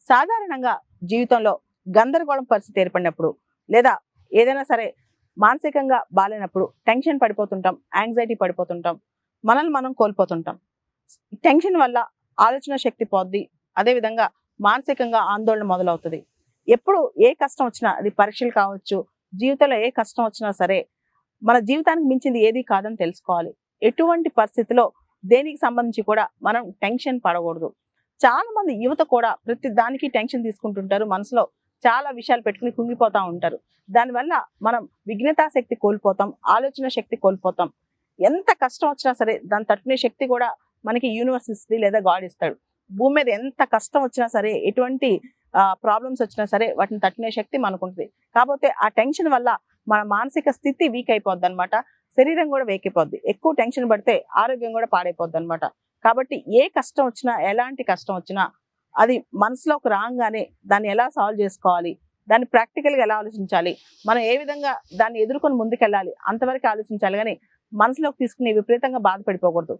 సాధారణంగా జీవితంలో గందరగోళం పరిస్థితి ఏర్పడినప్పుడు లేదా ఏదైనా సరే మానసికంగా బాలేనప్పుడు టెన్షన్ పడిపోతుంటాం, యాంగ్జైటీ పడిపోతుంటాం, మనల్ని మనం కోల్పోతుంటాం. టెన్షన్ వల్ల ఆలోచన శక్తి పోద్ది. అదేవిధంగా మానసికంగా ఆందోళన మొదలవుతుంది. ఎప్పుడు ఏ కష్టం వచ్చినా, అది పరీక్షలు కావచ్చు, జీవితంలో ఏ కష్టం వచ్చినా సరే మన జీవితానికి మించింది ఏది కాదని తెలుసుకోవాలి. ఎటువంటి పరిస్థితిలో దేనికి సంబంధించి కూడా మనం టెన్షన్ పడకూడదు. చాలా మంది యువత కూడా ప్రతి దానికి టెన్షన్ తీసుకుంటుంటారు. మనసులో చాలా విషయాలు పెట్టుకుని కుంగిపోతా ఉంటారు. దానివల్ల మనం విఘ్నతా శక్తి కోల్పోతాం, ఆలోచన శక్తి కోల్పోతాం. ఎంత కష్టం వచ్చినా సరే దాన్ని తట్టుకునే శక్తి కూడా మనకి యూనివర్స్ ఇస్తుంది లేదా గాడ్ ఇస్తాడు. భూమి మీద ఎంత కష్టం వచ్చినా సరే, ఎటువంటి ప్రాబ్లమ్స్ వచ్చినా సరే వాటిని తట్టుకునే శక్తి మనకుంటుంది. కాకపోతే ఆ టెన్షన్ వల్ల మన మానసిక స్థితి వీక్ అయిపోద్ది అనమాట. శరీరం కూడా వీక్ అయిపోద్ది. ఎక్కువ టెన్షన్ పడితే ఆరోగ్యం కూడా పాడైపోద్ది అనమాట. కాబట్టి ఏ కష్టం వచ్చినా, ఎలాంటి కష్టం వచ్చినా అది మనసులోకి రాగానే దాన్ని ఎలా సాల్వ్ చేసుకోవాలి, దాన్ని ప్రాక్టికల్గా ఎలా ఆలోచించాలి, మనం ఏ విధంగా దాన్ని ఎదుర్కొని ముందుకెళ్ళాలి అంతవరకు ఆలోచించాలి. కానీ మనసులోకి తీసుకుని విపరీతంగా బాధపడిపోకూడదు.